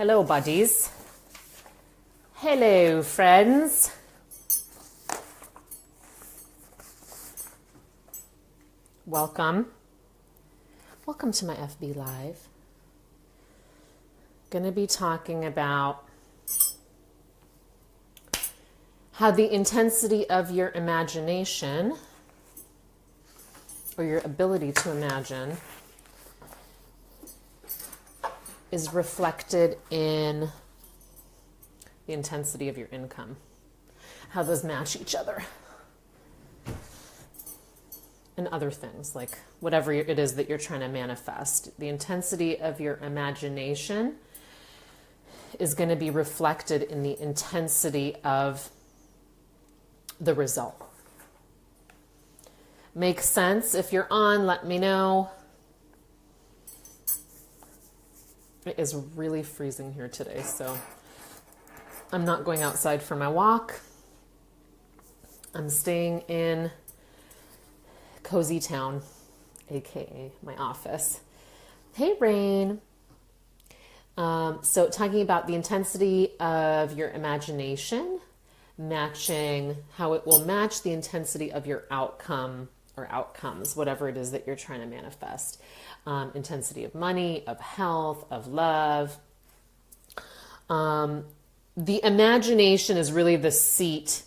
Hello, buddies. Hello, friends. Welcome. Welcome to my FB Live. Going to be talking about how the intensity of your imagination, or your ability to imagine, is reflected in the intensity of your income. How those match each other. And other things, like whatever it is that you're trying to manifest. The intensity of your imagination is going to be reflected in the intensity of the result. Makes sense? If you're on, let me know. It is really freezing here today, so I'm not going outside for my walk. I'm staying in Cozy Town, aka my office. Hey, Rain. So talking about the intensity of your imagination, matching how it will match the intensity of your outcome or outcomes, whatever it is that you're trying to manifest. Intensity of money, of health, of love. The imagination is really the seat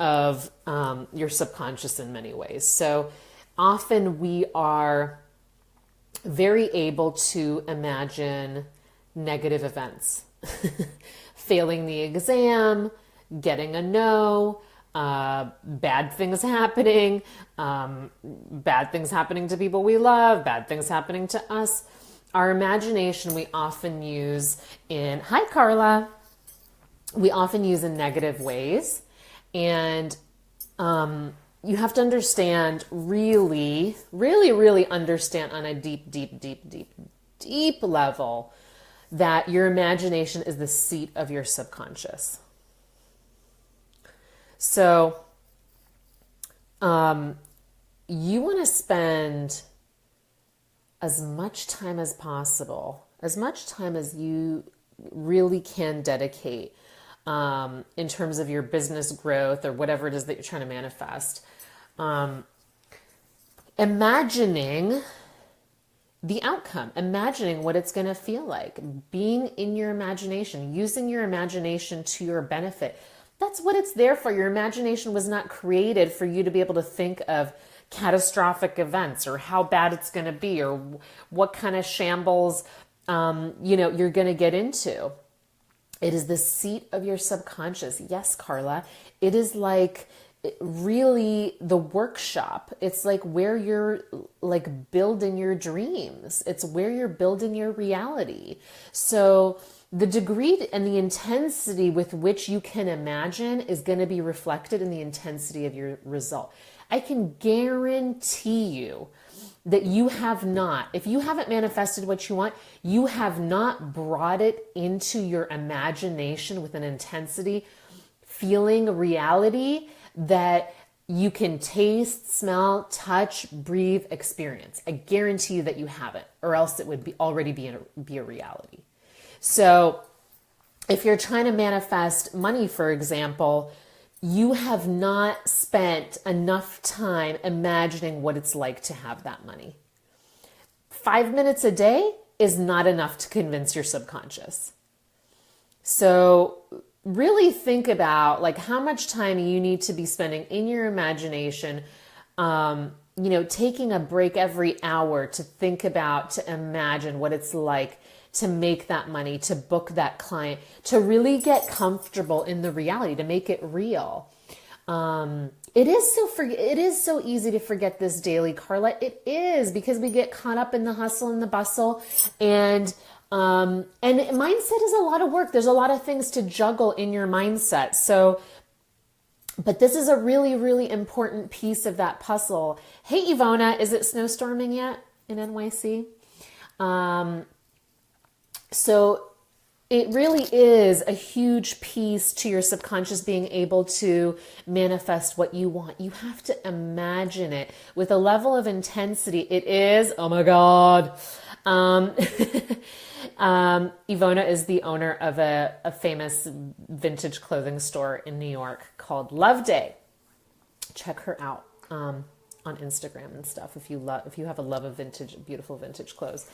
of your subconscious in many ways. So often we are very able to imagine negative events. Failing the exam, getting a no, bad things happening to people we love, bad things happening to us. Our imagination we often use in, hi Carla, we often use in negative ways. And you have to understand, really understand on a deep level that your imagination is the seat of your subconscious. So you want to spend as much time as possible, as much time as you really can dedicate in terms of your business growth or whatever it is that you're trying to manifest. Imagining the outcome, imagining what it's going to feel like, being in your imagination, using your imagination to your benefit. That's what it's there for. Your imagination was not created for you to be able to think of catastrophic events or how bad it's going to be or what kind of shambles, you're going to get into. It is the seat of your subconscious. Yes, Carla. It is like really the workshop. It's like where you're like building your dreams. It's where you're building your reality. So the degree and the intensity with which you can imagine is going to be reflected in the intensity of your result. I can guarantee you that you have not, if you haven't manifested what you want, you have not brought it into your imagination with an intensity, feeling reality that you can taste, smell, touch, breathe, experience. I guarantee you that you haven't, or else it would already be a reality. So if you're trying to manifest money, for example, you have not spent enough time imagining what it's like to have that money. 5 minutes a day is not enough to convince your subconscious. So really think about like how much time you need to be spending in your imagination, taking a break every hour to think about, to imagine what it's like to make that money, to book that client, to really get comfortable in the reality, to make it real. It is so easy to forget this daily, Carla. It is, because we get caught up in the hustle and the bustle, and mindset is a lot of work. There's a lot of things to juggle in your mindset. So, but this is a really important piece of that puzzle. Hey, Ivona, is it snowstorming yet in NYC? So it really is a huge piece to your subconscious being able to manifest what you want. You have to imagine it with a level of intensity. It is, oh my God. Ivona is the owner of a famous vintage clothing store in New York called Love Day. Check her out on Instagram and stuff if you have a love of vintage, beautiful vintage clothes.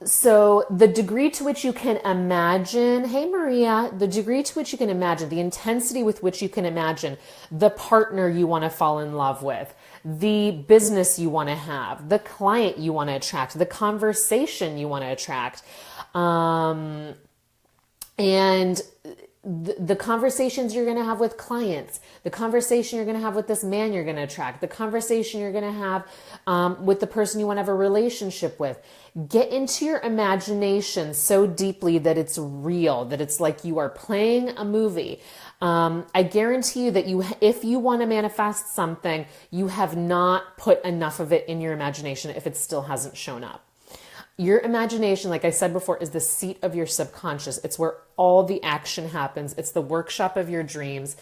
So the degree to which you can imagine, hey Maria, the degree to which you can imagine, the intensity with which you can imagine the partner you want to fall in love with, the business you want to have, the client you want to attract, the conversation you want to attract, and the conversations you're going to have with clients, the conversation you're going to have with this man you're going to attract, the conversation you're going to have with the person you want to have a relationship with. Get into your imagination so deeply that it's real, that it's like you are playing a movie. I guarantee you that if you want to manifest something, you have not put enough of it in your imagination if it still hasn't shown up. Your imagination, like I said before, is the seat of your subconscious. It's where all the action happens. It's the workshop of your dreams.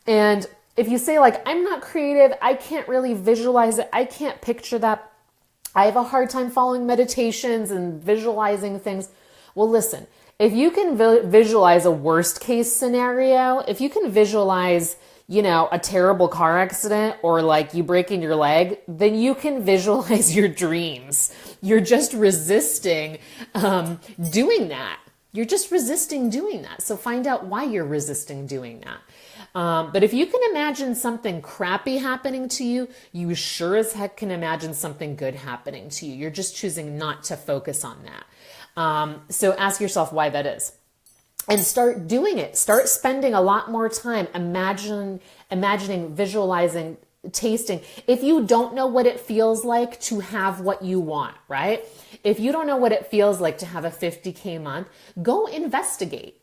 And if you say like, I'm not creative, I can't really visualize it, I can't picture that, I have a hard time following meditations and visualizing things. Well, listen, if you can visualize a worst case scenario, if you can visualize, a terrible car accident or like you breaking your leg, then you can visualize your dreams. You're just resisting doing that. You're just resisting doing that. So find out why you're resisting doing that. But if you can imagine something crappy happening to you, you sure as heck can imagine something good happening to you. You're just choosing not to focus on that. So ask yourself why that is. And start doing it. Start spending a lot more time imagining, visualizing, tasting. If you don't know what it feels like to have what you want, right? If you don't know what it feels like to have a 50K month, go investigate.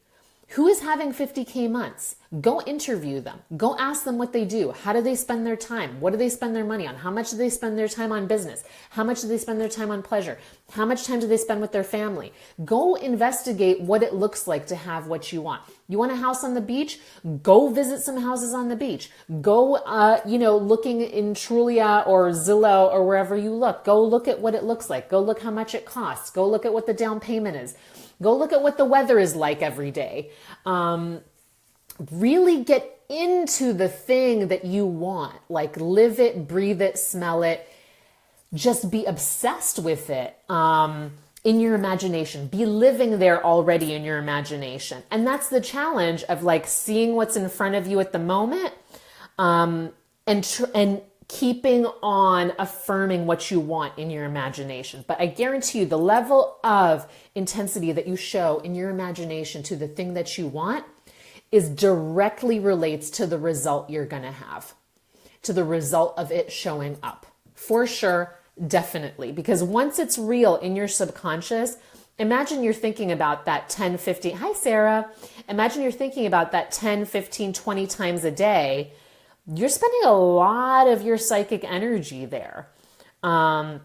Who is having 50K months? Go interview them. Go ask them what they do. How do they spend their time? What do they spend their money on? How much do they spend their time on business? How much do they spend their time on pleasure? How much time do they spend with their family? Go investigate what it looks like to have what you want. You want a house on the beach? Go visit some houses on the beach. Go, looking in Trulia or Zillow or wherever you look. Go look at what it looks like. Go look how much it costs. Go look at what the down payment is. Go look at what the weather is like every day. Really get into the thing that you want. Like live it, breathe it, smell it. Just be obsessed with it in your imagination. Be living there already in your imagination. And that's the challenge of like seeing what's in front of you at the moment and keeping on affirming what you want in your imagination. But I guarantee you the level of intensity that you show in your imagination to the thing that you want is directly relates to the result you're going to have, to the result of it showing up. For sure, definitely. Because once it's real in your subconscious, imagine you're thinking about that 10, 15, hi Sarah. Imagine you're thinking about that 10, 15, 20 times a day. You're spending a lot of your psychic energy there. And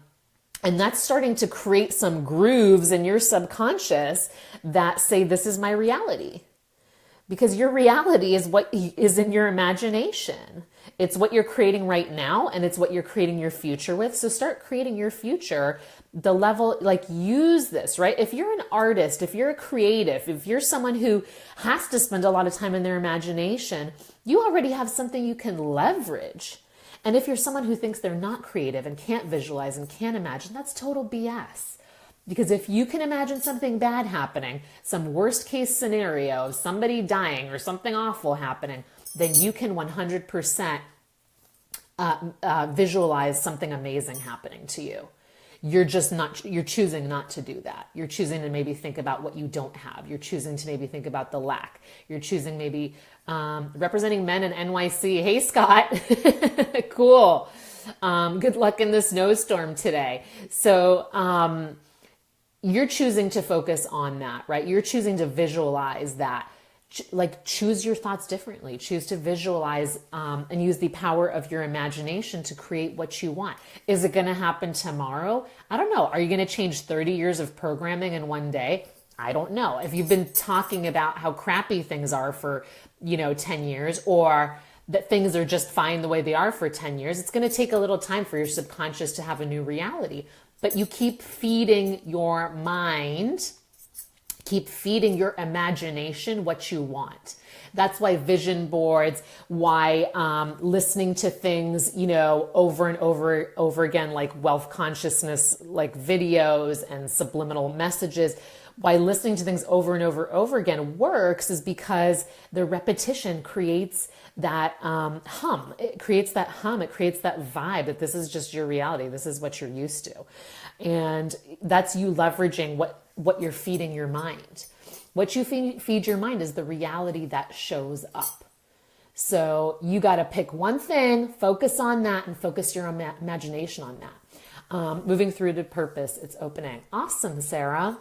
that's starting to create some grooves in your subconscious that say, this is my reality. Because your reality is what is in your imagination. It's what you're creating right now, and it's what you're creating your future with. So start creating your future, the level, like use this, right? If you're an artist, if you're a creative, if you're someone who has to spend a lot of time in their imagination, you already have something you can leverage. And if you're someone who thinks they're not creative and can't visualize and can't imagine, that's total BS. Because if you can imagine something bad happening, some worst case scenario, somebody dying or something awful happening, then you can 100% visualize something amazing happening to you. You're choosing not to do that. You're choosing to maybe think about what you don't have. You're choosing to maybe think about the lack. You're choosing maybe representing men in NYC. Hey, Scott. Cool. Good luck in the snowstorm today. So you're choosing to focus on that, right? You're choosing to visualize that. Like choose your thoughts differently. Choose to visualize and use the power of your imagination to create what you want. Is it going to happen tomorrow? I don't know. Are you going to change 30 years of programming in one day? I don't know. If you've been talking about how crappy things are for, 10 years, or that things are just fine the way they are for 10 years, it's going to take a little time for your subconscious to have a new reality. But you keep feeding your mind, keep feeding your imagination what you want. That's why vision boards, why listening to things, over and over again, like wealth consciousness, like videos and subliminal messages, why listening to things over and over again works is because the repetition creates that hum. It creates that hum. It creates that vibe that this is just your reality. This is what you're used to. And that's you leveraging what you're feeding your mind. What you feed your mind is the reality that shows up. So you got to pick one thing, focus on that, and focus your imagination on that. Moving through to purpose, it's opening. Awesome, Sarah.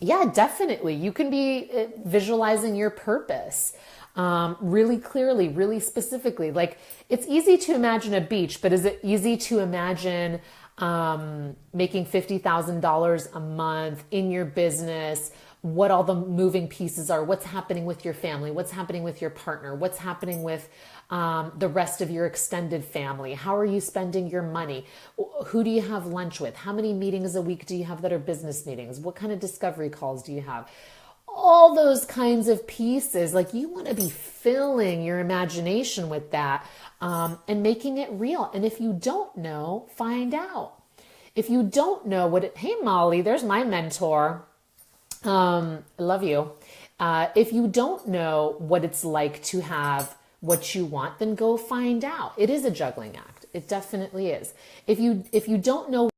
Yeah, definitely. You can be visualizing your purpose really clearly, really specifically. Like, it's easy to imagine a beach, but is it easy to imagine making $50,000 a month in your business, what all the moving pieces are, what's happening with your family, what's happening with your partner, what's happening with the rest of your extended family, how are you spending your money, who do you have lunch with, how many meetings a week do you have that are business meetings, what kind of discovery calls do you have, all those kinds of pieces. Like, you want to be filling your imagination with that and making it real. And if you don't know, find out. If you don't know hey Molly, there's my mentor. I love you. If you don't know what it's like to have what you want, then go find out. It is a juggling act. It definitely is. If you don't know